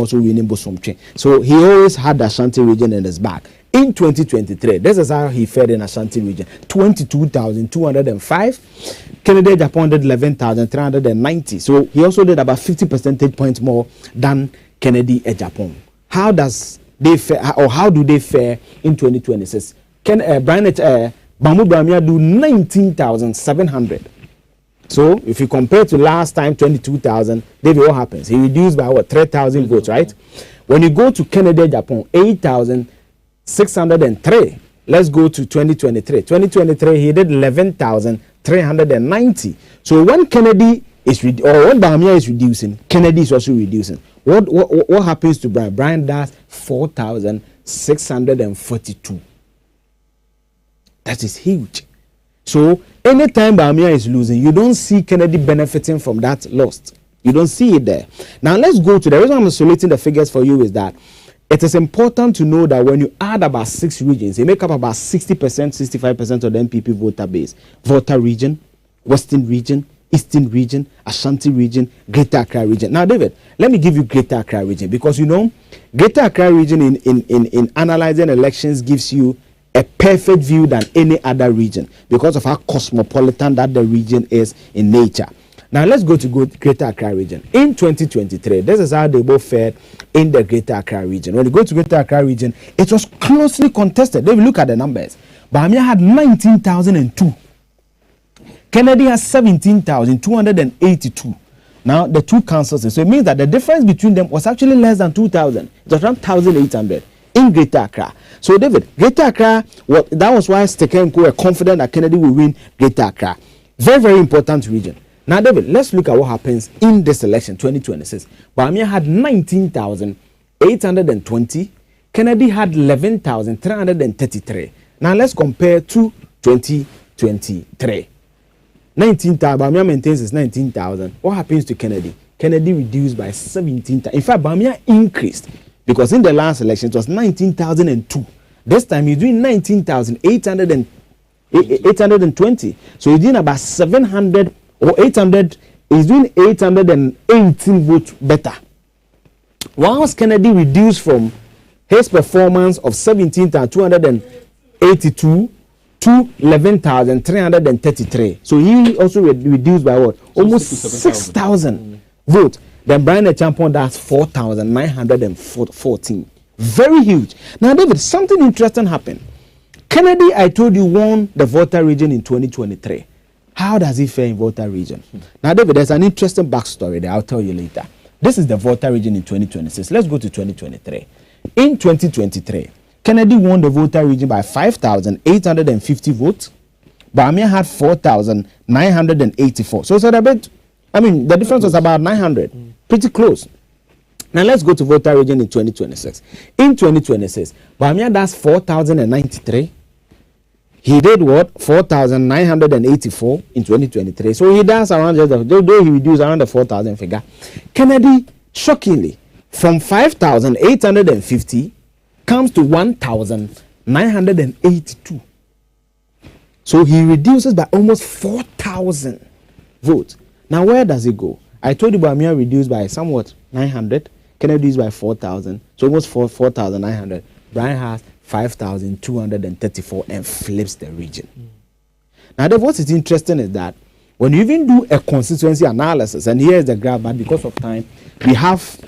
also winning Bosomche. So he always had the Ashanti region in his back. In 2023, this is how he fared in Ashanti region: 22,205. Kennedy Japan did 11,390. So he also did about 50 percentage points more than Kennedy Japan. How does they fare, or how do they fare in 2026? Bryan Bawumia do 19,700. So if you compare to last time 22,000, David, what happens? He reduced by what, 3,000 votes, right? When you go to Kennedy Japan, 8,603. Let's go to 2023. 2023, he did 11,390. So when Kennedy is when Bawumia is reducing, Kennedy is also reducing. What happens to Bryan? Bryan does 4,642. That is huge. So anytime Bawumia is losing, you don't see Kennedy benefiting from that loss. You don't see it there. Now let's go to the reason I'm isolating the figures for you is that it is important to know that when you add about 6 regions, they make up about 60%, 65% of the NPP voter base. Volta region, Western region, Eastern region, Ashanti region, Greater Accra region. Now, David, let me give you Greater Accra region, because you know, Greater Accra region in analyzing elections gives you a perfect view than any other region because of how cosmopolitan that the region is in nature. Now let's go to Greater Accra region. In 2023, this is how they both fared in the Greater Accra region. When you go to Greater Accra region, it was closely contested. If you look at the numbers, Bawumia had 19,002. Kennedy has 17,282. Now the two councils, so it means that the difference between them was actually less than 2,000. It was around 1,800 in Greater Accra. So David, Greater Accra, that was why Steke and Co were confident that Kennedy will win Greater Accra. Very, very important region. Now, David, let's look at what happens in this election, 2026. Bawumia had 19,820. Kennedy had 11,333. Now, let's compare to 2023. 19,000, Bawumia maintains his 19,000. What happens to Kennedy? Kennedy reduced by 17,000. In fact, Bawumia increased because in the last election, it was 19,002. This time, he's doing 19,820. So he's doing about 700 or 800, is doing 818 votes better. Whilst Kennedy reduced from his performance of 17,282 to 11,333. So he also reduced by what? Almost 6,000 votes. Then Bryan champion that's 4,914. Very huge. Now, David, something interesting happened. Kennedy, I told you, won the Volta region in 2023. How does he fare in Volta region? Now, David, there's an interesting backstory there. I'll tell you later. This is the Volta region in 2026. Let's go to 2023. In 2023, Kennedy won the Volta region by 5,850 votes. Bawumia had 4,984. So it's a bit, the difference was about 900. Pretty close. Now, let's go to Volta region in 2026. In 2026, Bawumia does 4,093. He did what? 4,984 in 2023. So he does around though he reduced around the 4,000 figure. Kennedy, shockingly, from 5,850 comes to 1,982. So he reduces by almost 4,000 votes. Now, where does it go? I told you Bawumia reduced by somewhat 900. Kennedy reduced by 4,000. So almost 4,900. Bryan has 5,234 and flips the region. Now, what is interesting is that when you even do a constituency analysis, and here is the graph, but because of time, we have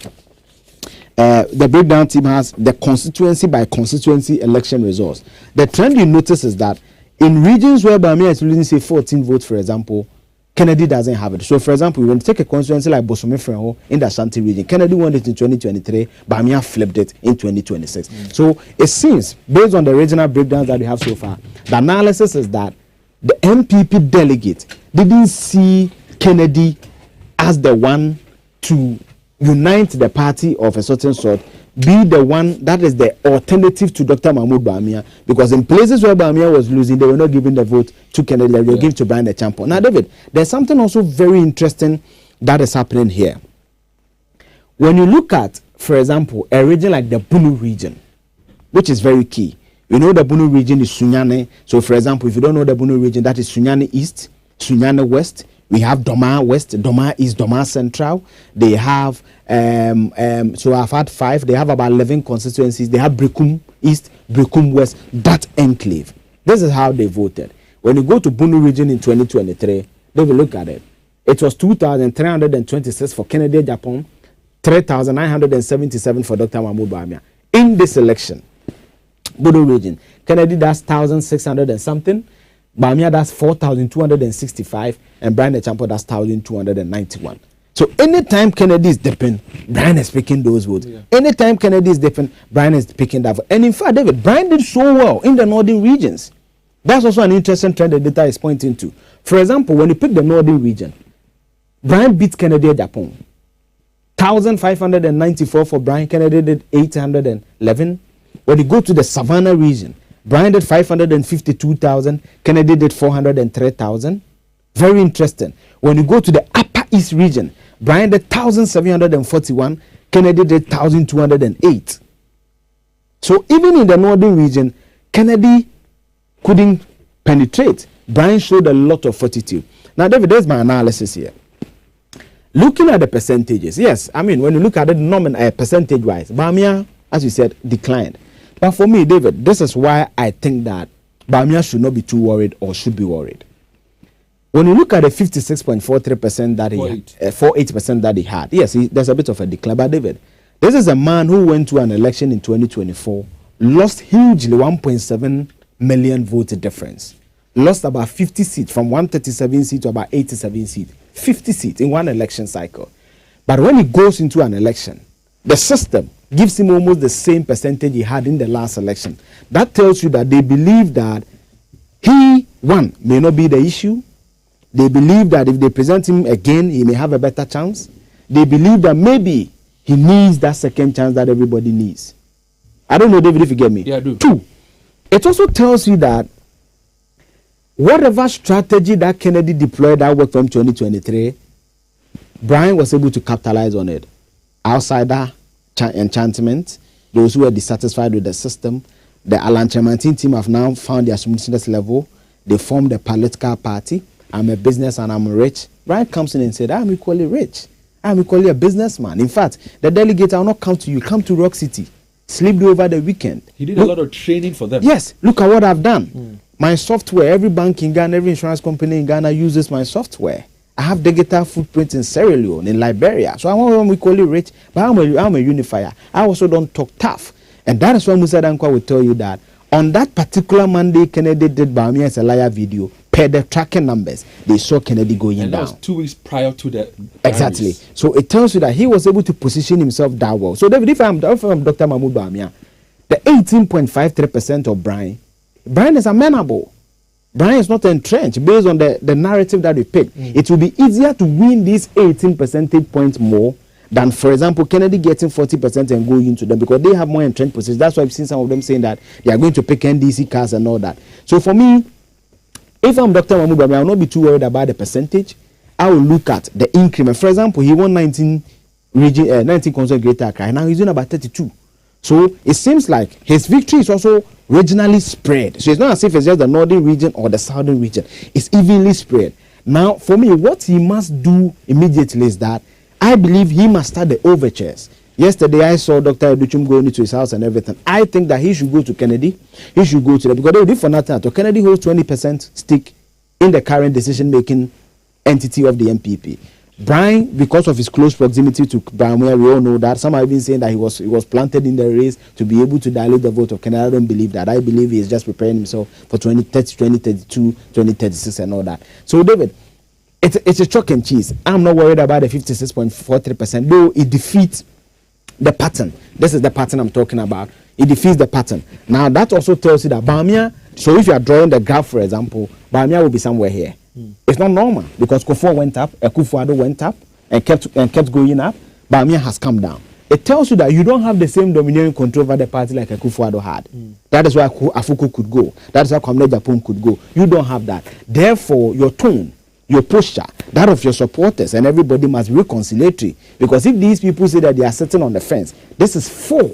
the breakdown team has the constituency by constituency election results. The trend you notice is that in regions where Bawumia is losing, say, 14 votes, for example, Kennedy doesn't have it. So, for example, when you take a constituency like Bosomia in the Ashanti region, Kennedy won it in 2023, Bawumia flipped it in 2026. So, it seems, based on the regional breakdowns that we have so far, the analysis is that the NPP delegate didn't see Kennedy as the one to unite the party of a certain sort, be the one that is the alternative to Dr. Mahmoud Bawumia, because in places where Bawumia was losing, they were not giving the vote to Kennedy, they were giving to Bryan the champion. Now, David, there's something also very interesting that is happening here. When you look at, for example, a region like the Bunu region, which is very key. You know the Bunu region is Sunyane. So, for example, if you don't know the Bunu region, that is Sunyane East, Sunyane West, We have Doma West, Doma East, Doma Central. They have, so I've had 5. They have about 11 constituencies. They have Brekum East, Brekum West, that enclave. This is how they voted. When you go to Bunu region in 2023, they will look at it. It was 2,326 for Kennedy Japan, 3,977 for Dr. Mahmoud Bawumia. In this election, Bunu region, Kennedy does 1,600 and something, Bawumia does 4,265, and Bryan Echampo does 1,291. So anytime Kennedy is dipping, Bryan is picking those votes. Yeah. Anytime Kennedy is dipping, Bryan is picking that vote. And in fact, David, Bryan did so well in the northern regions. That's also an interesting trend the data is pointing to. For example, when you pick the northern region, Bryan beat Kennedy Japan. 1,594 for Bryan, Kennedy did 811. When you go to the Savannah region, Bryan did 552,000, Kennedy did 403,000. Very interesting. When you go to the Upper East region, Bryan did 1,741, Kennedy did 1,208. So even in the northern region, Kennedy couldn't penetrate. Bryan showed a lot of fortitude. Now, David, there's my analysis here. Looking at the percentages, yes, I mean, when you look at it percentage-wise, Bawumia, as you said, declined. But for me, David, this is why I think that Bawumia should not be too worried or should be worried. When you look at the 56.43% that he 48% that he had, yes, there's a bit of a decline. But David, this is a man who went to an election in 2024, lost hugely 1.7 million vote difference, lost about 50 seats from 137 seats to about 87 seats, 50 seats in one election cycle. But when he goes into an election, the system gives him almost the same percentage he had in the last election. That tells you that they believe that he, one, may not be the issue. They believe that if they present him again, he may have a better chance. They believe that maybe he needs that second chance that everybody needs. I don't know, David, if you get me. Yeah, I do. 2, it also tells you that whatever strategy that Kennedy deployed that worked from 2023, Bryan was able to capitalize on it. Outsider enchantment, those who were dissatisfied with the system, the Alan Tremantin team have now found their smoothness level. They formed a political party. I'm a business and I'm rich. Bryan comes in and said, I'm equally rich. I'm equally a businessman. In fact, the delegate will not come to you. Come to Rock City. Sleep over the weekend. He did a lot of training for them. Yes. Look at what I've done. My software, every bank in Ghana, every insurance company in Ghana uses my software. I have digital footprints in Sierra Leone, in Liberia. So I'm equally rich, but I'm a unifier. I also don't talk tough. And that is why Musa Dankwa will tell you that on that particular Monday, Kennedy did Bawumia as a liar video. Per the tracking numbers, they saw Kennedy going down. And that was 2 weeks prior to the exactly. So it tells you that he was able to position himself that well. So David, if I'm Dr. Mahmoud Bawumia, the 18.53% of Bryan is amenable. Bryan is not entrenched based on the narrative that we picked. It will be easier to win these 18 percentage points more than, for example, Kennedy getting 40% and going into them because they have more entrenched positions. That's why I've seen some of them saying that they are going to pick NDC cars and all that. So for me, if I'm Dr. Mahmoud Bawumia, I will not be too worried about the percentage. I will look at the increment. For example, he won 19 concerts Greater Accra. Now he's doing about 32. So it seems like his victory is also regionally spread. So it's not as if it's just the northern region or the southern region. It's evenly spread. Now, for me, what he must do immediately is that I believe he must start the overtures. Yesterday, I saw Dr. Educhum going into his house and everything. I think that he should go to Kennedy. He should go to them because they did for nothing at all. Kennedy holds 20% stake in the current decision-making entity of the NPP. Bryan, because of his close proximity to Bawumia, we all know that. Some have been saying that he was planted in the race to be able to dilute the vote of Kennedy. I don't believe that. I believe he is just preparing himself for 2030, 2032, 2036 and all that. So, David, it's a chalk and cheese. I'm not worried about the 56.43%, though it defeats the pattern. This is the pattern I'm talking about. It defeats the pattern. Now, that also tells you that Bawumia, so if you are drawing the graph, for example, Bawumia will be somewhere here. It's not normal because Kufuor went up, Akufo-Addo went up and kept going up. Bawumia has come down. It tells you that you don't have the same domineering control over the party like Akufo-Addo had. That is why Afuku could go. That is why Kwame Japan could go. You don't have that. Therefore, your tone, your posture, that of your supporters and everybody must be reconciliatory. Because if these people say that they are sitting on the fence, this is 4.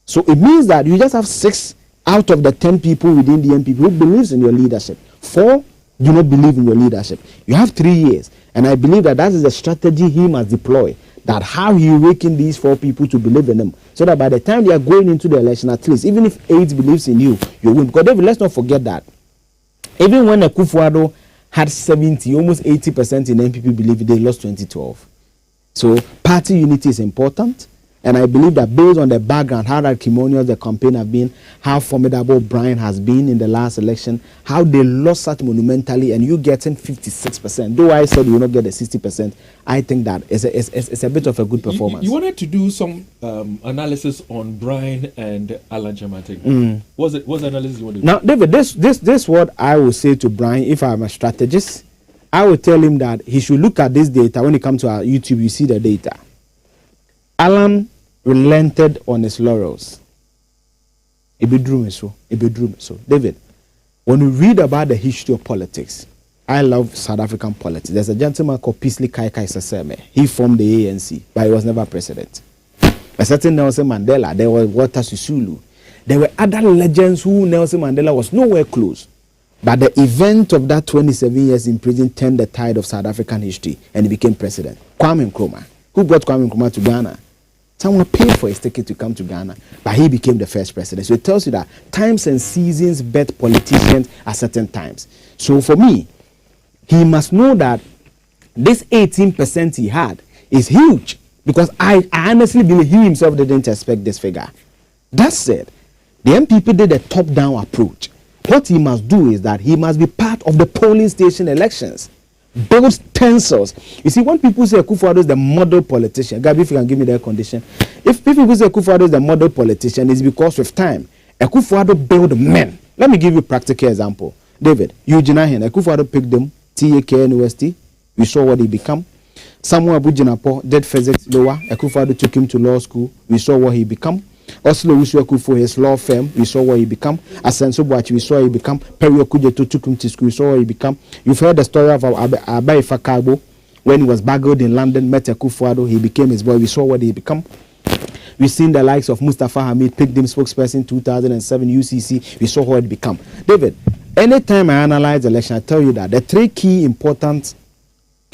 So it means that you just have 6 out of the 10 people within the NPP who believes in your leadership. 4 do not believe in your leadership. You have 3 years, and I believe that is the strategy he must deploy. That how he awaken these 4 people to believe in him, so that by the time they are going into the election, at least, even if 8 believes in you, you win. Because David, let's not forget that even when Akufo-Addo had 70, almost 80% in NPP believe, they lost 2012. So party unity is important. And I believe that based on the background, how acrimonious the campaign have been, how formidable Bryan has been in the last election, how they lost such monumentally, and you getting 56%. Though I said you will not get the 60%, I think that it's a bit of a good performance. You wanted to do some analysis on Bryan and Alan Chamating. What's the analysis you want to do? Now, David, this what I will say to Bryan if I'm a strategist. I will tell him that he should look at this data. When it comes to our YouTube, you see the data. Alan relented on his laurels. So. David, when you read about the history of politics, I love South African politics. There's a gentleman called Pisley Kaikai Seseme. He formed the ANC, but he was never president. A certain Nelson Mandela, there was Walter Sisulu. There were other legends who Nelson Mandela was nowhere close. But the event of that 27 years in prison turned the tide of South African history, and he became president. Kwame Nkrumah. Who brought Kwame Nkrumah to Ghana? Someone paid for his ticket to come to Ghana, but he became the first president. So it tells you that times and seasons bet politicians at certain times. So for me, he must know that this 18% he had is huge, because I honestly believe he himself didn't expect this figure. That said, the NPP did a top-down approach. What he must do is that he must be part of the polling station elections. Build tensors. You see, when people say Akufo-Addo is the model politician, Gabi, if you can give me that condition, if people say Akufo-Addo is the model politician, it's because with time, Akufo-Addo build men. Let me give you a practical example. David, Eugene Ahen, Akufo-Addo picked them, TAK University, we saw what he become. Samuel Abu-Jinapo did physics lower, Akufo-Addo took him to law school, we saw what he become. Oslo Wiswaku for his law firm, we saw what he become. Asenso Boachi, we saw what he become. Perio Kujeto took him to school, we saw what he become. You've heard the story of Abai Fakabo when he was baggled in London, met Akufo-Addo, he became his boy, we saw what he become. We've seen the likes of Mustafa Hamid, picked him spokesperson 2007 UCC, we saw what he become. David, anytime I analyze the election, I tell you that the 3 key important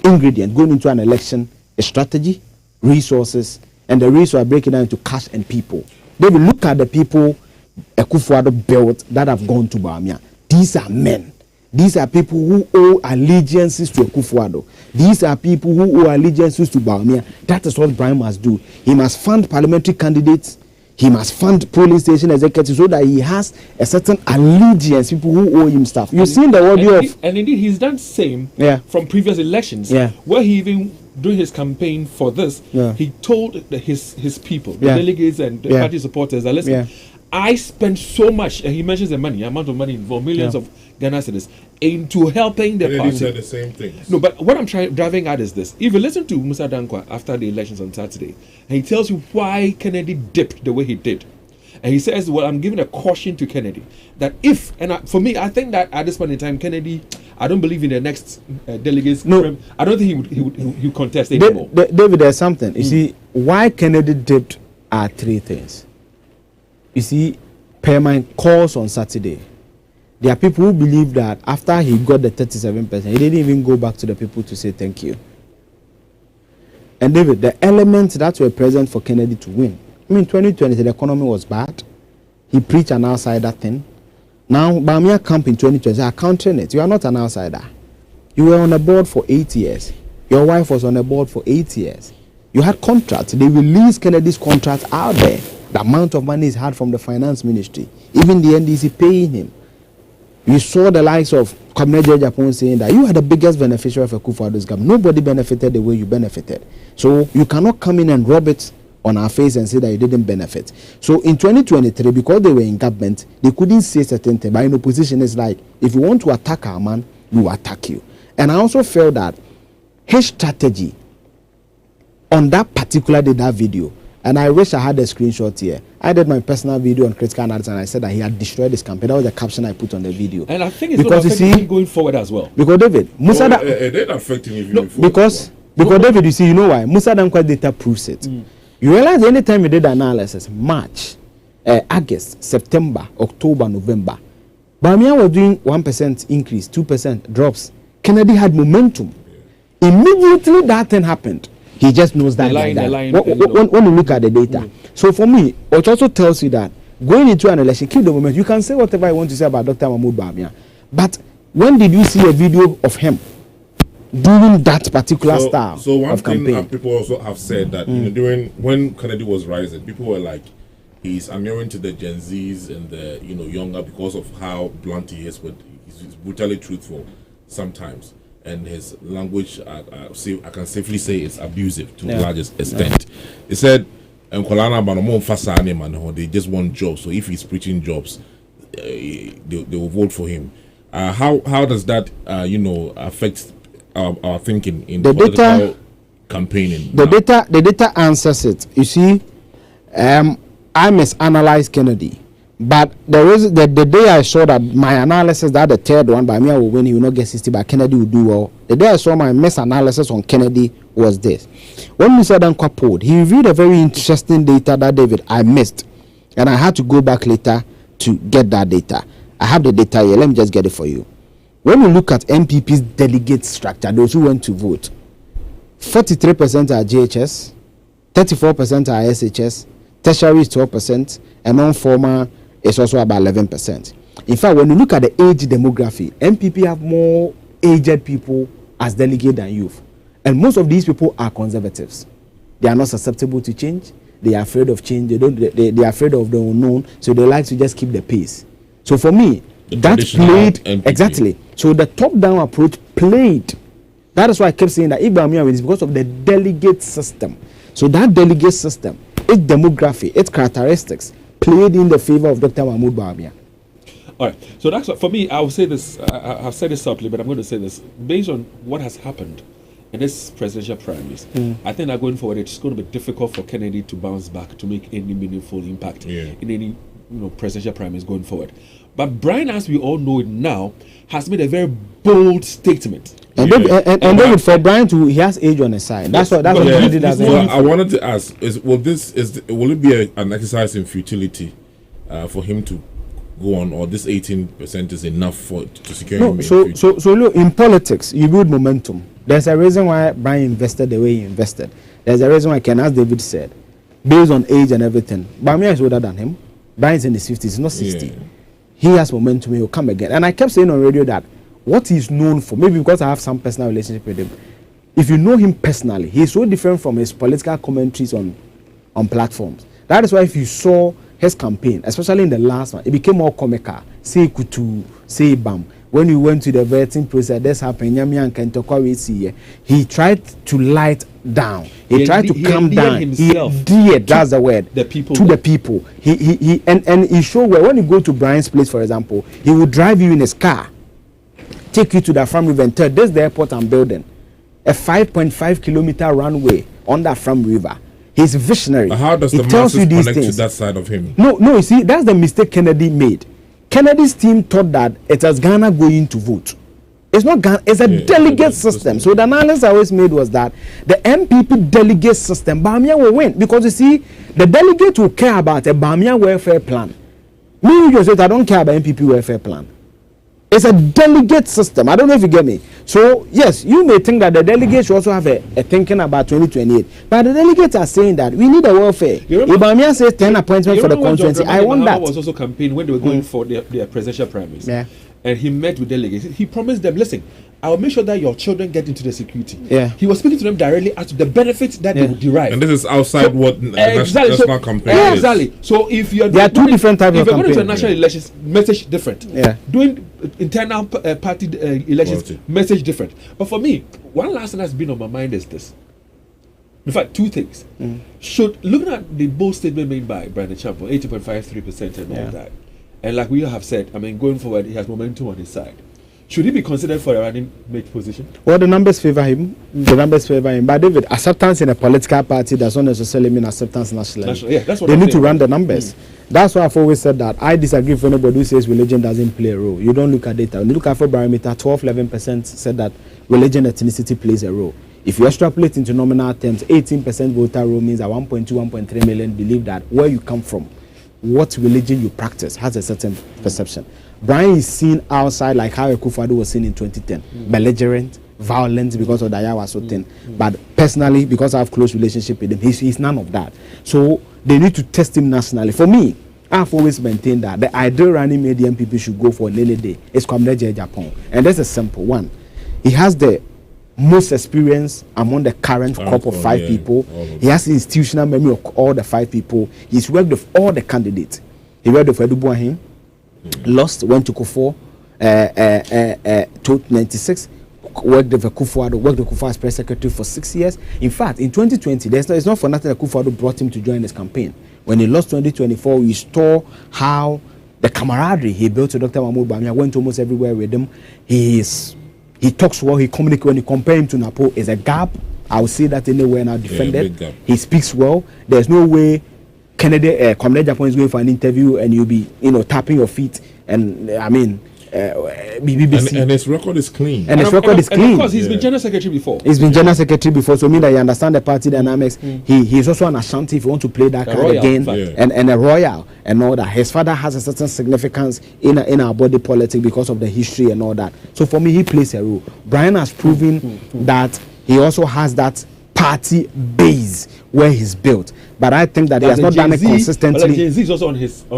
ingredients going into an election is strategy, resources, and the resources are breaking down into cash and people. They will look at the people Akufo-Addo built that have gone to Bawumia. These are men. These are people who owe allegiances to Akufo-Addo. These are people who owe allegiances to Bawumia. That is what Bryan must do. He must fund parliamentary candidates. He must fund polling station executives so that he has a certain allegiance, people who owe him stuff. You've seen the audio of... And indeed, he's done the same from previous elections, where he even, during his campaign for this, he told his people, the delegates and the party supporters, that listen, I spent so much, and he mentions the amount of money involved, millions of Ghana citizens, into helping the party. He said the same things. No, but what I'm driving at is this. If you listen to Musa Dankwa after the elections on Saturday, and he tells you why Kennedy dipped the way he did, and he says, well, I'm giving a caution to Kennedy, that if, and for me, I think that at this point in time, Kennedy, I don't believe in the next delegates. No, I don't think he would contest anymore. David, there's something. You see, why Kennedy dipped are 3 things. You see, per my calls on Saturday, there are people who believe that after he got the 37%, he didn't even go back to the people to say thank you. And David, the elements that were present for Kennedy to win. I mean, 2020, the economy was bad. He preached an outsider thing. Now, Bawumia camp in 2020 are countering it. You are not an outsider. You were on a board for 8 years. Your wife was on a board for 8 years. You had contracts. They released Kennedy's contracts out there. The amount of money is had from the finance ministry. Even the NDC paying him. You saw the likes of Kwame Japan saying that you are the biggest beneficiary of Akufo-Addo's government. Nobody benefited the way you benefited. So you cannot come in and rub it on our face and say that you didn't benefit. So in 2023, because they were in government, they couldn't say certain things. But in opposition, it's like, if you want to attack our man, we will attack you. And I also felt that his strategy on that particular day, that video, and I wish I had a screenshot here. I did my personal video on critical analysis, and I said that he had destroyed his campaign. That was the caption I put on the video. And I think it's going to affect him going forward as well. Because David, Musa it did affect him even before. Because David, you see, you know why? Musa Dankwa data proves it. You realize anytime you did analysis, March, August, September, October, November, Bawumia was doing 1% increase, 2% drops. Kennedy had momentum. Immediately that thing happened. He just knows that. When you look at the data. So for me, it also tells you that going into an election, keep the momentum. You can say whatever you want to say about Dr. Mahmoud Bawumia. But when did you see a video of him doing that particular style so one of thing campaign? People also have said that when Kennedy was rising, people were like, he's immune to the Gen Zs and the younger because of how blunt he is, but he's brutally truthful sometimes, and his language I can safely say is abusive to the largest extent. He said, they just want jobs, so if he's preaching jobs, they will vote for him. How does that affect our thinking in the political campaigning? The data answers it. You see, I misanalyzed Kennedy, but there is the day I saw that my analysis that the third one by me will win, he will not get 60, but Kennedy will do well. The day I saw my misanalysis on Kennedy was this: when Mr. Dankwa polled, he reviewed a very interesting data that David I missed, and I had to go back later to get that data. I have the data here. Let me just get it for you. When you look at NPP's delegate structure, those who went to vote, 43% are JHS, 34% are SHS, tertiary is 12%, and non-formal is also about 11%. In fact, when you look at the age demography, NPP have more aged people as delegate than youth. And most of these people are conservatives. They are not susceptible to change. They are afraid of change. They are afraid of the unknown. So they like to just keep the pace. So for me, that played NPP. Exactly. So the top-down approach played. That is why I kept saying that if Bawumia wins, because of the delegate system. So that delegate system, its demography, its characteristics, played in the favor of Dr. Mahmoud Bawumia. All right. So that's what, for me. I will say this. I've said this subtly, but I'm going to say this based on what has happened in this presidential primaries. I think that going forward, it's going to be difficult for Kennedy to bounce back to make any meaningful impact in any presidential primaries going forward. But Bryan, as we all know it now, has made a very bold statement. And David, for Bryan to, he has age on his side. That's what he did. I wanted to ask: will it be an exercise in futility for him to go on, or this 18% is enough to secure him? So look, in politics, you build momentum. There's a reason why Bryan invested the way he invested. There's a reason why, as David said, based on age and everything, Bawumia is older than him. Bryan's in his 50s, he's not 60. Yeah. He has momentum, he will come again. And I kept saying on radio that what he's known for, maybe because I have some personal relationship with him, if you know him personally, he's so different from his political commentaries on platforms. That is why if you saw his campaign, especially in the last one, it became more comical. Say kutu, say bam. When we went to the vetting process, this happened. He tried to light down. He tried to calm down. Himself. He did. That's the word. The people. To the people. And he showed where when you go to Bryan's place, for example, he would drive you in his car, take you to the Farm River, and tell this is the airport I'm building, a 5.5 kilometer runway on that Farm River. He's visionary. But how does the masses connect to that side of him? No. You see, that's the mistake Kennedy made. Kennedy's team thought that it was Ghana going to vote. It's not Ghana, it's a delegate system. So the analysis I always made was that the NPP delegate system, Bawumia will win. Because you see, the delegate will care about a Bawumia welfare plan. Me, you just said, I don't care about NPP welfare plan. It's a delegate system. I don't know if you get me. So, yes, you may think that the delegates should also have a thinking about 2028. But the delegates are saying that we need a welfare. If Bawumia says 10 appointments for the constituency, I want that. Was also campaigning when they were going for their presidential primaries. Yeah. And he met with delegates. He promised them, listen, I will make sure that your children get into the security. Yeah. He was speaking to them directly as to the benefits that they would derive. And this is outside what national campaign is. Exactly. So if you're there are two different types of campaigns. If you're going to national elections, message different. Yeah. Doing internal party elections, message different. But for me, one last thing that's been on my mind is this. In fact, two things. Looking at the bold statement made by Bryan Champo, 80.53% and all that. And like we have said, I mean, going forward, he has momentum on his side. Should he be considered for a running mate position? Well, the numbers favor him. But David, acceptance in a political party does not necessarily mean acceptance nationally. Yeah, that's what they need to run the numbers. That's why I've always said that I disagree with anybody who says religion doesn't play a role. You don't look at data. When you look at barometer, 11% said that religion ethnicity plays a role. If you extrapolate into nominal terms, 18% voter role means that 1.2, 1.3 million believe that where you come from, what religion you practice has a certain perception. Bryan is seen outside like how Akufo-Addo was seen in 2010, belligerent, violent because of the Aya was so thin. But personally, because I have close relationship with him, he's none of that. So they need to test him nationally. For me, I've always maintained that the ideal running mate the NPP should go for Lele Day is Kwamdeje Japan. And that's a simple one. He has the most experience among the current crop of 5 people. He has the institutional memory of all the 5 people. He's worked with all the candidates. He worked with Edu Buahim, lost, went to Kufuor, 96, worked with Akufo-Addo, worked with Akufo as press secretary for 6 years. In fact, in 2020, it's not for nothing that Akufo-Addo brought him to join his campaign. When he lost 2024, we saw how the camaraderie he built to Dr. Mahmoud Bawumia, went almost everywhere with him. He talks well, he communicates. When you compare him to Napo, is a gap. I will say that anywhere and I'll defend it. He speaks well. There's no way Comrade Japan is going for an interview and you'll be, tapping your feet. And I mean, BBC. And his record is clean. And his record is clean. Of course, he's been general secretary before. He's been general secretary before, so mean that he understands the party dynamics. He's also an Ashanti if you want to play that card again. And a royal and all that. His father has a certain significance in our body politic because of the history and all that. So for me, he plays a role. Bryan has proven that he also has that party base where he's built. But I think that he has not done it consistently. Like Jay-Z is also on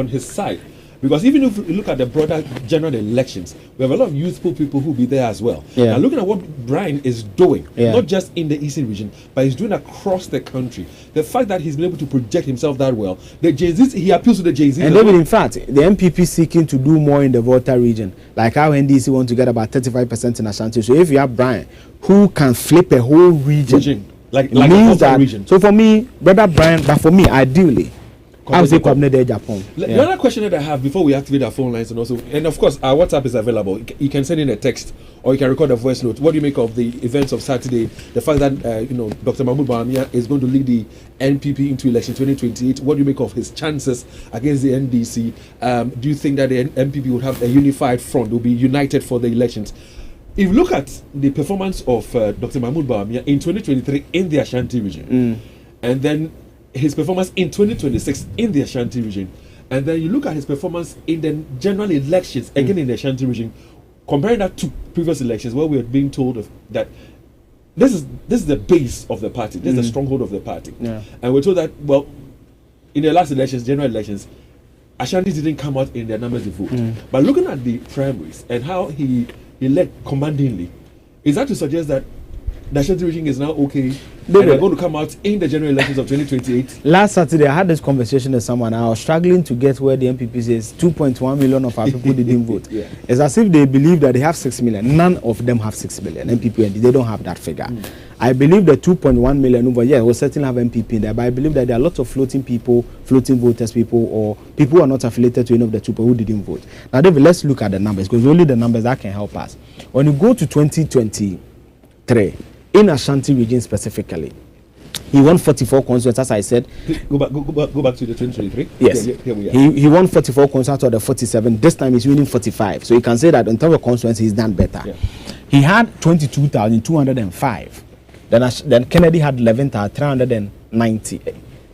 his side. Because even if you look at the broader general elections, we have a lot of youthful people who will be there as well. Now, looking at what Bryan is doing, not just in the eastern region, but he's doing across the country. The fact that he's been able to project himself that well, the Jay-Z, he appeals to the Jay-Z. And even in fact, the NPP seeking to do more in the Volta region, like how NDC want to get about 35% in Ashanti. So if you have Bryan, who can flip a whole region like means that region. So for me, brother Bryan, but for me, ideally, I would say Kwamdeje Japan. The other question that I have before we activate our phone lines and of course our WhatsApp is available. You can send in a text or you can record a voice note. What do you make of the events of Saturday? The fact that Dr. Mahmoud Bawumia is going to lead the NPP into election 2028. What do you make of his chances against the NDC? Do you think that the NPP would have a unified front, will be united for the elections? If you look at the performance of Dr. Mahmoud Bawumia in 2023 in the Ashanti region, and then his performance in 2026 in the Ashanti region, and then you look at his performance in the general elections again in the Ashanti region, comparing that to previous elections where we are being told that this is the base of the party, this is the stronghold of the party, and we're told that in the last elections, general elections, Ashanti didn't come out in their numbers to vote. But looking at the primaries and how he led commandingly, is that to suggest that the Ashanti region is now okay and they're going to come out in the general elections of 2028? Last Saturday, I had this conversation with someone. I was struggling to get where the NPP says 2.1 million of our people didn't vote. It's as if they believe that they have 6 million. None of them have 6 million. NPP, they don't have that figure. I believe the 2.1 million, we'll certainly have NPP in there, but I believe that there are lots of floating voters people, or people who are not affiliated to any of the two people who didn't vote. Now, David, let's look at the numbers, because only the numbers that can help us. When you go to 2023, in Ashanti region specifically, he won 44 constituencies, as I said. Go back to the 2023. Yes, here we are. He won 44 constituencies out of the 47. This time he's winning 45. So you can say that in terms of constituencies, he's done better. He had 22,205. Then Kennedy had 11,390.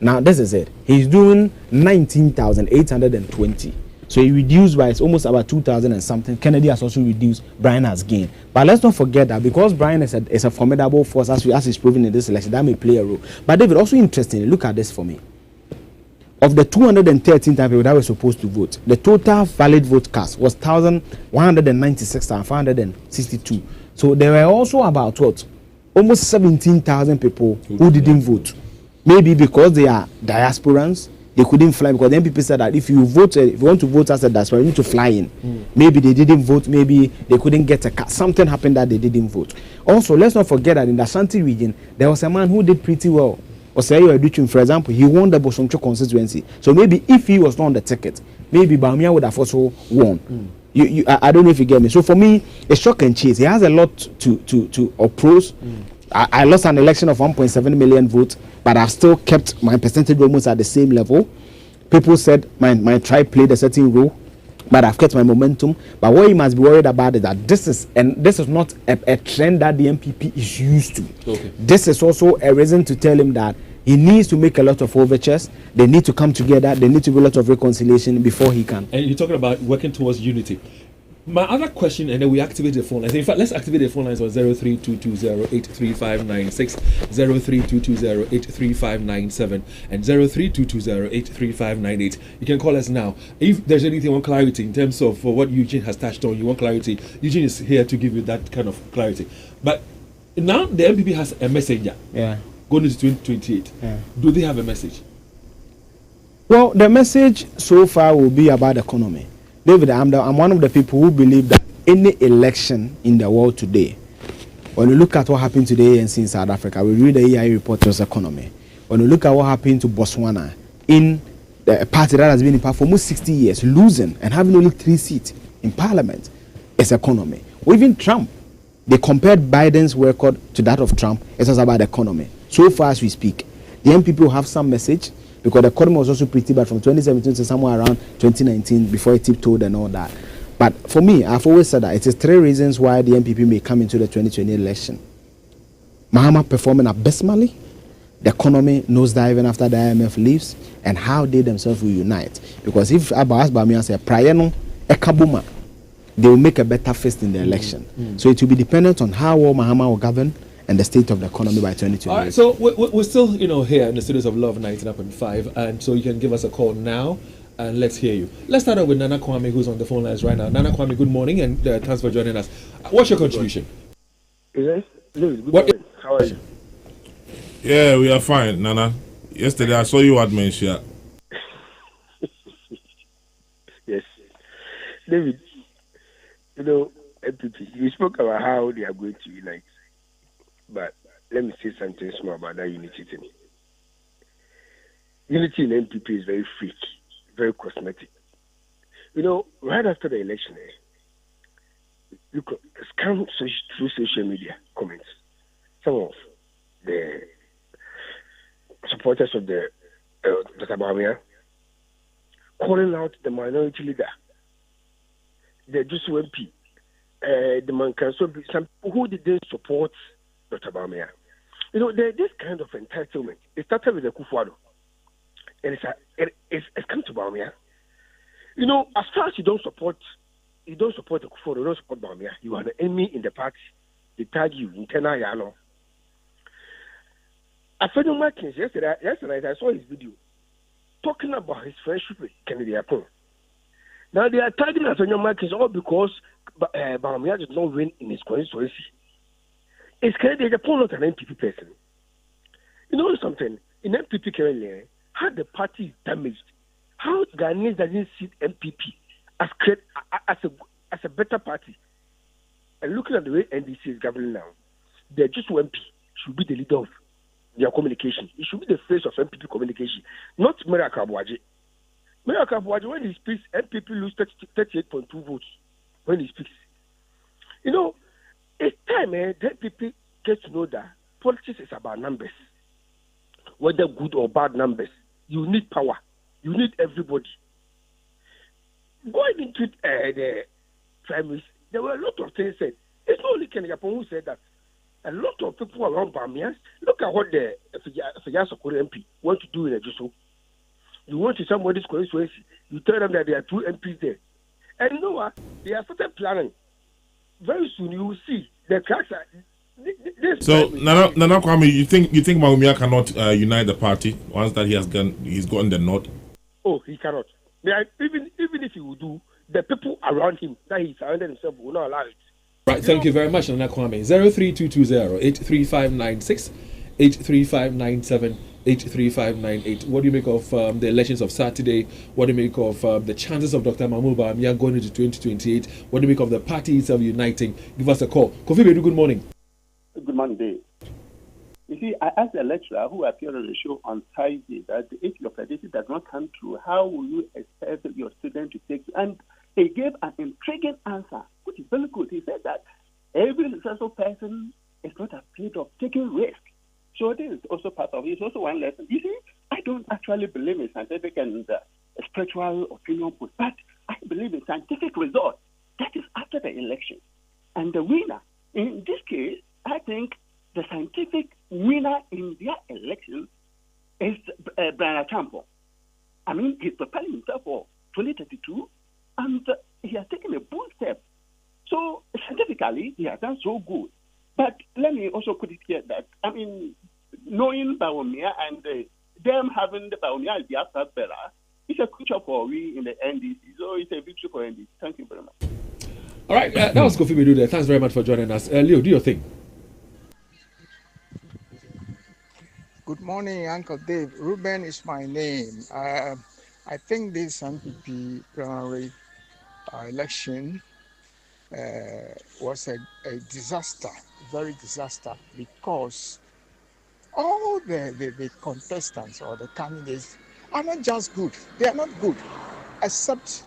Now this is it. He's doing 19,820. So he reduced by almost about 2,000 and something. Kennedy has also reduced. Bryan has gained. But let's not forget that because Bryan is a formidable force, as he's proven in this election, that may play a role. But David, also interestingly, look at this for me. Of the 213 people that were supposed to vote, the total valid vote cast was 196,562. So there were also about almost 17,000 people who didn't vote. Maybe because they are diasporans, they couldn't fly, because the NPP said that if you want to vote as a diaspora, you need to fly in. Maybe they didn't vote, maybe they couldn't get a card. Something happened that they didn't vote. Also, let's not forget that in the Ashanti region, there was a man who did pretty well. Osayo Educhim, for example, he won the Bosomcho constituency. So maybe if he was not on the ticket, maybe Bawumia would have also won. I don't know if you get me. So for me, it's shock and chase. He has a lot to oppose. I lost an election of 1.7 million votes, but I've still kept my percentage almost at the same level. People said my tribe played a certain role, but I've kept my momentum. But what you must be worried about is that this is not a trend that the NPP is used to. This is also a reason to tell him that He needs to make a lot of overtures. They need to come together. There needs to be a lot of reconciliation before he can. And you're talking about working towards unity. My other question, and then we activate the phone lines. In fact, let's activate the phone lines on 0322083596, 0322083597, and 0322083598. You can call us now. If there's anything you want clarity in terms of what Eugene has touched on, you want clarity, Eugene is here to give you that kind of clarity. But now the NPP has a messenger. Yeah. Going into 2028. Yeah. Do they have a message? Well, the message so far will be about the economy. David, I'm one of the people who believe that any election in the world today, when you look at what happened to the ANC in South Africa, we read the EIA report on economy. When you look at what happened to Botswana, in a party that has been in power for almost 60 years, losing and having only 3 seats in parliament, it's economy. Or even Trump, they compared Biden's record to that of Trump. It was about the economy. So far as we speak, the NPP will have some message, because the economy was also pretty bad from 2017 to somewhere around 2019 before it tiptoed and all that. But for me, I've always said that it is 3 reasons why the NPP may come into the 2020 election. Mahama performing abysmally, the economy nosediving after the IMF leaves, and how they themselves will unite. Because if Bawumia said, Bryan, Ekabuma, they will make a better fist in the election. So it will be dependent on how well Mahama will govern and the state of the economy by 2020. All right, so we're still, here in the studios of Love 99.5, and so you can give us a call now, and let's hear you. Let's start out with Nana Kwame, who's on the phone lines right now. Nana Kwame, good morning, and thanks for joining us. What's your contribution? Yes, good morning. How are you? Yeah, we are fine, Nana. Yesterday I saw you at Menchia. Yes. David, NPP, you spoke about how they are going to unite. But let me say something small about that unity thing. Unity in NPP is very fake, very cosmetic. Right after the election, you could scan through social media comments. Some of the supporters of the Dr. Bawumia calling out the minority leader, the Jusu MP, the Mankanso, some people who didn't support Dr. Bawumia. There's this kind of entitlement. It started with the Kufuado. And it's come to Bawumia. As far as you don't support the Kufuado, you don't support Bawumia, you are the enemy in the party. They tag you, internal Yano. Afedo Martins, yesterday I saw his video talking about his friendship with Kennedy Apple. Now they are tagging Afedo Martins all because Bawumia did not win in his constituency. Is Kennedy Apple not an NPP person? You know something? In NPP currently, how the party is damaged, how Ghanaians doesn't see NPP as a better party. And looking at the way NDC is governing now, the just MP should be the leader of their communication. It should be the face of NPP communication, not Miracle Abuaji. Miracle Abuaji, when he speaks, NPP lose 38.2 votes when he speaks. It's time that people get to know that politics is about numbers. Whether good or bad numbers, you need power. You need everybody. Going into the primaries, there were a lot of things said. It's not only Kenya who said that. A lot of people around Bawumia, look at what the Sokore MP want to do in Ejuso. You want to somebody's constituency, you tell them that there are 2 MPs there. And you know what? They are started planning. Very soon you will see the cracks are. So Nana Kwame, you think Bawumia cannot unite the party once that he's gotten the nod? Oh, he cannot. Even if he will do, the people around him that he surrounded himself will not allow it. Right, thank you very much, Nana Kwame. 03220-83596, 83597, 83598. What do you make of the elections of Saturday? What do you make of the chances of Dr. Mahmoud Bawumia going into 2028? What do you make of the party itself uniting? Give us a call. Kofi Bedu, good morning. Good morning, Dave. You see, I asked a lecturer who appeared on the show on Friday that if your prediction does not come true, how will you expect your student to take it? And he gave an intriguing answer, which is very good. He said that every successful person is not afraid of taking risk. So this is also part of it. It's also one lesson. You see, I don't actually believe in scientific and spiritual opinion, but I believe in scientific results. That is after the election. And the winner, in this case, I think the scientific winner in their election is Bryan. I mean, he's preparing himself for 2032, and he has taken a bold step. So scientifically, he has done so good. But let me also put it here that, I mean, knowing Bawumia and them having the Bawumia as the after bearer, it's a crucial for we in the NDC. So it's a victory for NDC. Thank you very much. All right, that was Kofi Bedu there. Thanks very much for joining us. Leo, do your thing. Good morning, Uncle Dave. Ruben is my name. I think this NPP primary election was a disaster, very disaster, because all the contestants or the candidates are not just good. They are not good, except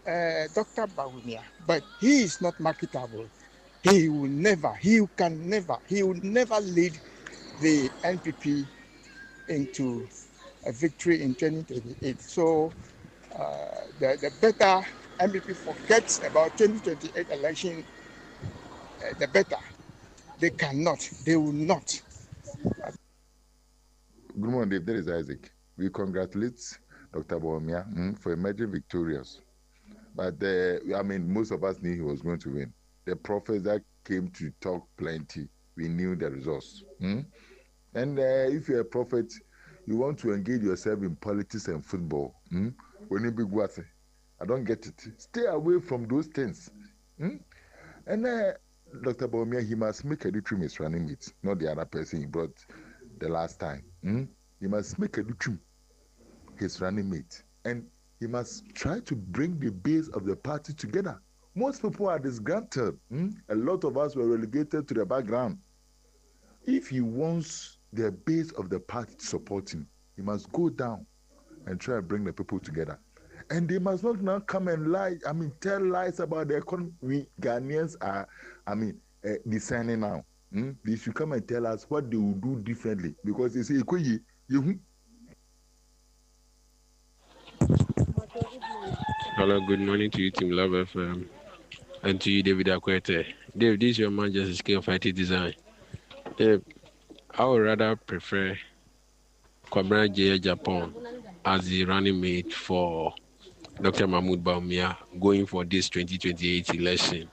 Dr. Bawumia. But he is not marketable. He will never lead the NPP into a victory in 2028. So the better NPP forgets about 2028 election, the better. They cannot, they will not. Good morning, Dave. That is Isaac. We congratulate Dr. Bawumia for emerging victorious. But I mean, most of us knew he was going to win. The prophets that came to talk plenty, we knew the results. And if you're a prophet, you want to engage yourself in politics and football. When you big what? I don't get it. Stay away from those things. And Dr. Bawumia, he must make a trim his running mate, not the other person he brought the last time. He must make a trim his running mate. And he must try to bring the base of the party together. Most people are disgruntled. A lot of us were relegated to the background. If he wants the base of the party to support him, he must go down and try to bring the people together. And they must not now come and lie, tell lies about the economy. We Ghanaians are, discerning now. They should come and tell us what they will do differently. Because they say, Hello, good morning to you, Team Love FM, and to you, David Akwete. Dave, this is your man, just scale fighting design. Dave, I would rather prefer Kwabena J. Japan as the running mate for Dr. Mahmoud Bawumia going for this 2028 election.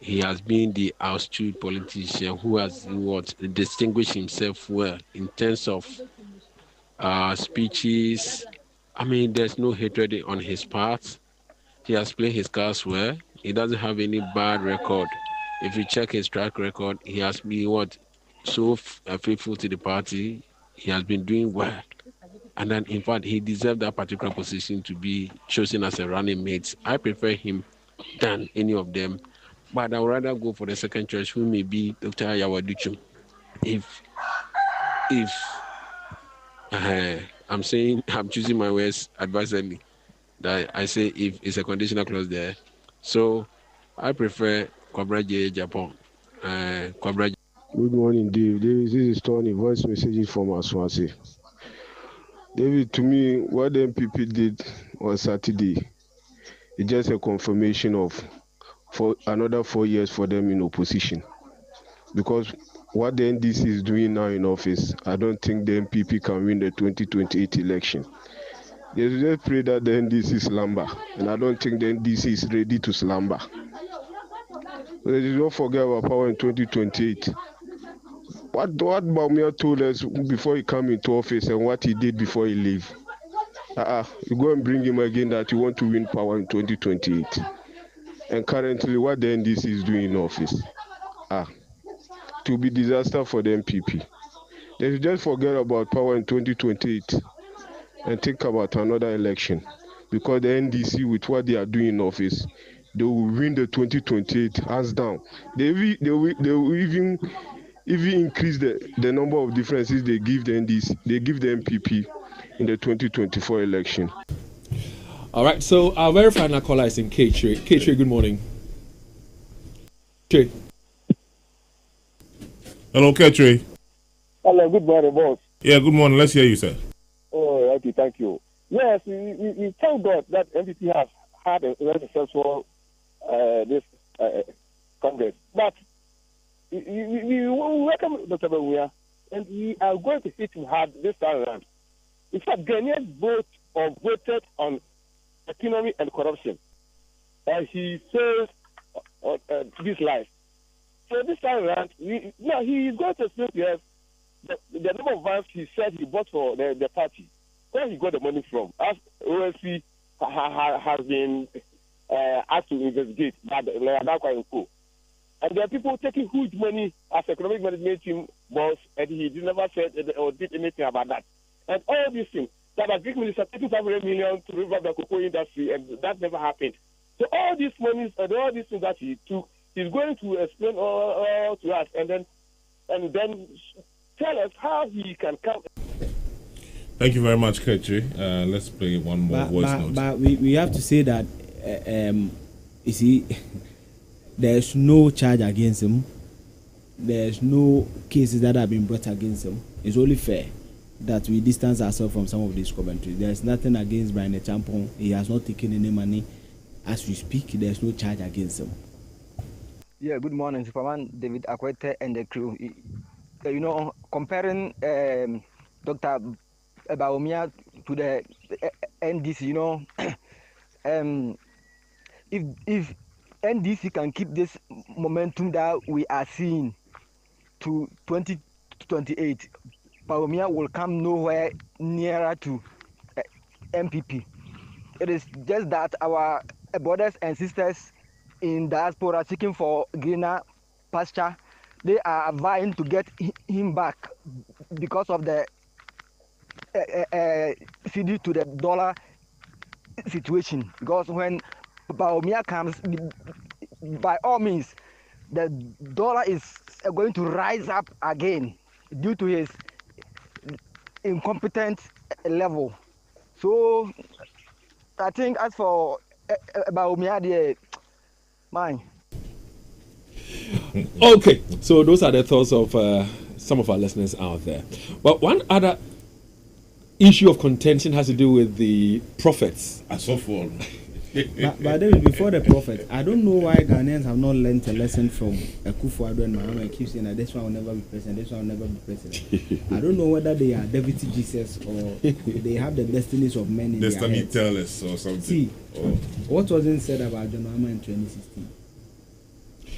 He has been the astute politician who has distinguished himself well in terms of speeches. There's no hatred on his part. He has played his cards well. He doesn't have any bad record. If you check his track record, he has been so faithful to the party. He has been doing well. And then, in fact, he deserved that particular position to be chosen as a running mate. I prefer him than any of them. But I would rather go for the second choice, who may be Dr. Yawaduchum. I'm choosing my words advisedly. That I say if it's a conditional clause there. So I prefer Kwabena J. Japan. Good morning, Dave. This is Tony. Voice messages from Aswasi. David, to me, what the NPP did on Saturday is just a confirmation for another 4 years for them in opposition. Because what the NDC is doing now in office, I don't think the NPP can win the 2028 election. They just pray that the NDC slumber, and I don't think the NDC is ready to slumber. But they don't forget about power in 2028. What Bawumia told us before he came into office and what he did before he left. You go and bring him again that you want to win power in 2028. And currently, what the NDC is doing in office, to be disaster for the NPP. They should just forget about power in 2028 and think about another election. Because the NDC, with what they are doing in office, they will win the 2028 hands down. They will even increase the number of differences they give the NDC, they give the NPP in the 2024 election. All right, so our very final caller is in K-Trey. K-Trey, good morning. K. Hello, K-Trey. Hello, good morning, boss. Yeah, good morning. Let's hear you, sir. Oh, okay, thank you. Yes, we thank God that NPP has had a very successful this Congress. But we welcome Dr. Bawumia and we are going to hit him hard this time around. In fact, Ghanaians voted on economy and corruption. And he says this life. So this time around, he is going to explain to us the number of vans he said he bought for the party. Where he got the money from? As OSC has been asked to investigate that and there are people taking huge money as economic management team boss, and he never said or did anything about that. And all these things, that Agric Minister taking 500 million to revive the cocoa industry, and that never happened. So all these monies and all these things that he took, he's going to explain all to us, and then tell us how he can come. Thank you very much, Ketri. Let's play one more voice note. But we have to say that, you see, there's no charge against him. There's no cases that have been brought against him. It's only fair that we distance ourselves from some of these commentaries. There's nothing against Bryan Champon. He has not taken any money. As we speak, there's no charge against him. Yeah, good morning, Superman, David Akwete, and the crew. Comparing Dr. Bawumia to the NDC, if NDC can keep this momentum that we are seeing to 2028, Bawumia will come nowhere nearer to NPP. It is just that our brothers and sisters in diaspora seeking for greener pasture, they are vying to get him back because of the CD to the dollar situation. Because when Bawumia comes, by all means, the dollar is going to rise up again due to his incompetent level. So I think as for Bawumia, mine. Okay, so those are the thoughts of some of our listeners out there. But one other issue of contention has to do with the prophets. I saw for. But David, before the prophet, I don't know why Ghanaians have not learned a lesson from Akufo-Addo and Mahama. I keep saying that this one will never be president, this one will never be president. I don't know whether they are deputy Jesus or they have the destinies of men in Destiny their heads. tell us or something. See, what wasn't said about John Mahama in 2016?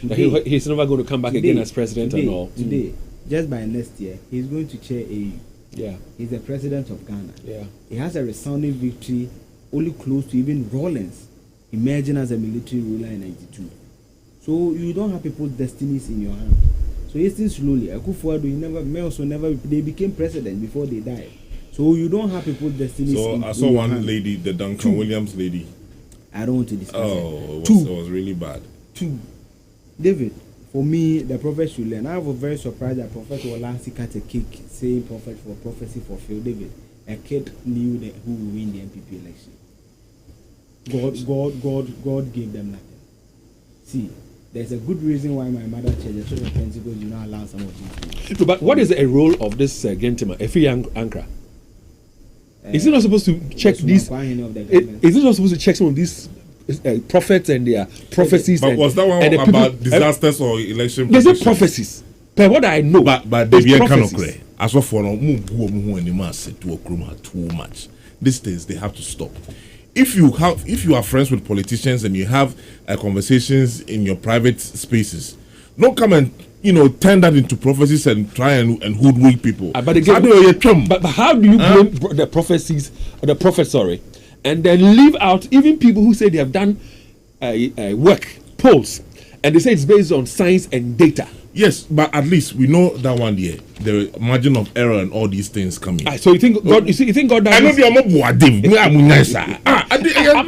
Today, he's never going to come back again as president and all. Today, just by next year, he's going to chair AU. Yeah. He's the president of Ghana. Yeah. He has a resounding victory, only close to even Rawlings emerging as a military ruler in 92. So you don't have people's destinies in your hand. So it's still slowly. Akufo-Addo, they became president before they died. So you don't have people's destinies in your hand. So I saw one lady, the Duncan Williams lady. I don't want to discuss it. It was really bad. David, for me, the prophet should learn. I was very surprised that Prophet Olansi cut a cake saying prophet for prophecy fulfilled. David, a kid knew who will win the NPP election. God gave them nothing. See, there's a good reason why my mother church, the Church of Pentecost, do not allow some of these things. No, but what is the role of this Gentleman, Efi Ankra? Is he not supposed to check these? Is he not supposed to check some of these prophets and their prophecies? But was that one about disasters or election? There's no prophecies. But what I know, but David cannot clear. As well for too much. These things they have to stop. If you are friends with politicians and you have conversations in your private spaces, don't come and turn that into prophecies and try and hoodwink people. But again, but how do you blame the prophecies, the prophets, and then leave out even people who say they have done work, polls, and they say it's based on science and data? Yes, but at least we know that one year the margin of error and all these things coming. So you think God? You think God? I know I'm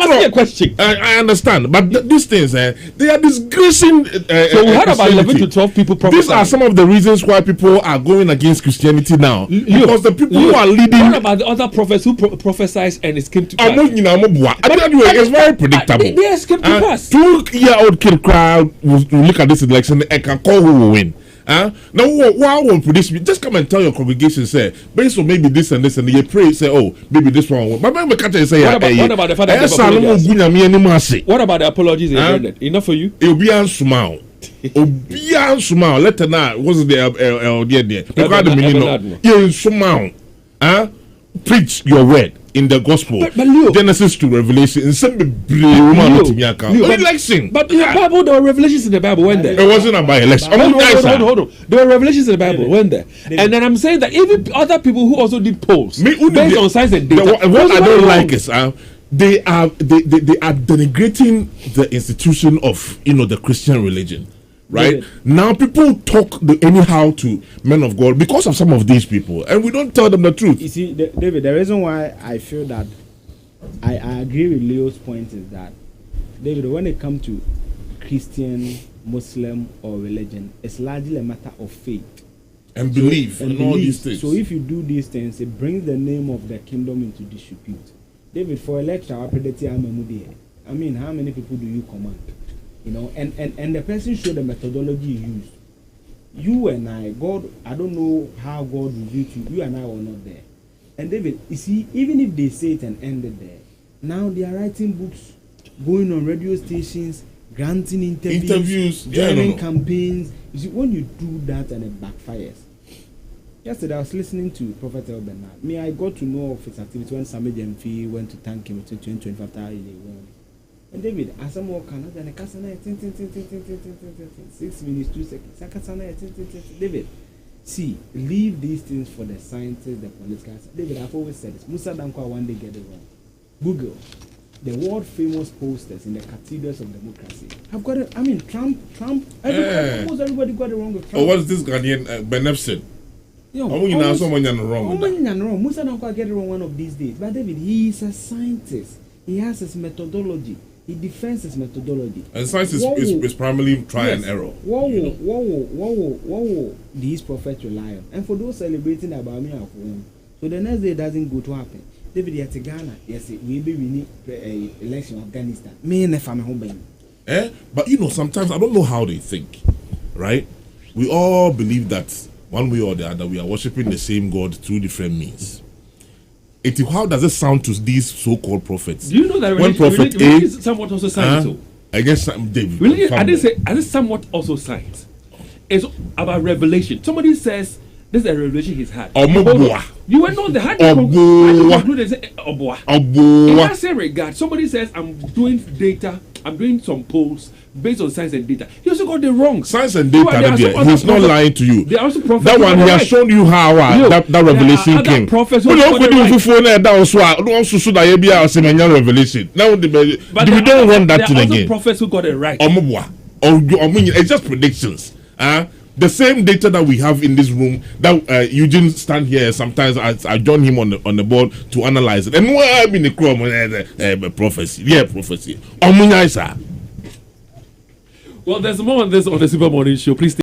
asking a question. I understand, but these things they are disgracing. So we had about 11 to 12 people. These are some of the reasons why people are going against Christianity now. Because the people who are leading. What about the other prophets who prophesied and escaped to pass? It's very predictable. They escaped to pass. 2-year-old kid crowd will look at this election and can call who will win. Now, why won't predict me? Just come and tell your congregation, say, based on maybe this and this, and you pray, say, oh, maybe this one will. But maybe can't say, what about the father? What about the apologies? Enough for you? It will be a smile. Obia Suma, letter now, was there, dear. You got the meaning. Yeah, Suma, preach your word in the gospel. But Leo, Genesis to Revelation, in some election. But in the Bible, there were revelations in the Bible, weren't there? It wasn't about election. Hold on. There were revelations in the Bible, weren't there? And then I'm saying that even other people who also did polls based on science and data. What I don't like is they are denigrating the institution of the Christian religion. Right? Now people talk anyhow to men of God because of some of these people, and we don't tell them the truth. You see, David, the reason why I feel that I agree with Leo's point is that, David, when it comes to Christian, Muslim, or religion, it's largely a matter of faith and belief and all these things. So if you do these things, it brings the name of the kingdom into disrepute. David, for a lecture, I mean, how many people do you command? And the person showed the methodology he used. You and I, God, I don't know how God revealed to you. You and I were not there. And David, you see, even if they say it and ended there, now they are writing books, going on radio stations, granting interviews, joining campaigns. You see, when you do that and it backfires. Yesterday I was listening to Prophet El Bernard. I got to know of his activity when Samuel Jemfi went to thank him in 2025 after he won. And David, as I'm walking, then I can't 6 minutes, 2 seconds. I can't David, see, leave these things for the scientists, the political. David, I've always said this. Musa Dankwa one day get it wrong. Google the world famous posters in the cathedrals of democracy. I've got it. I mean, Trump. Almost everybody got it wrong with Trump. Oh, what's this Ghanaian Benefson? Someone wrong. Musa Dankwa get it wrong one of these days. But David, he is a scientist. He has his methodology. He defends his methodology. And science is primarily try and error. What will these prophets rely on? And for those celebrating the Bawumia of home, so the next day it doesn't go to happen. David, you're to Ghana. Yes, we need election in Afghanistan. Me and the family home. But sometimes I don't know how they think. Right? We all believe that one way or the other we are worshiping the same God through different means. How does it sound to these so-called prophets? Do you know that when prophet A is somewhat also science? I guess David. Really, I didn't say. I said somewhat also science. It's about revelation. Somebody says this is a revelation he's had. You were not the hard to conclude and say in that same regard, somebody says I'm doing data. I'm doing some polls based on science and data. He also got it wrong. Science and data, he's not lying to you. They are also prophets. That one, he has shown you how that revelation came. Revelation. Now, we don't run that thing again. Prophets who got it right. It's just predictions. The same data that we have in this room, that Eugene stand here sometimes. I join him on the board to analyze it. And why I mean the prophecy? Yeah, prophecy. Well, there's more on this on the Super Morning Show. Please.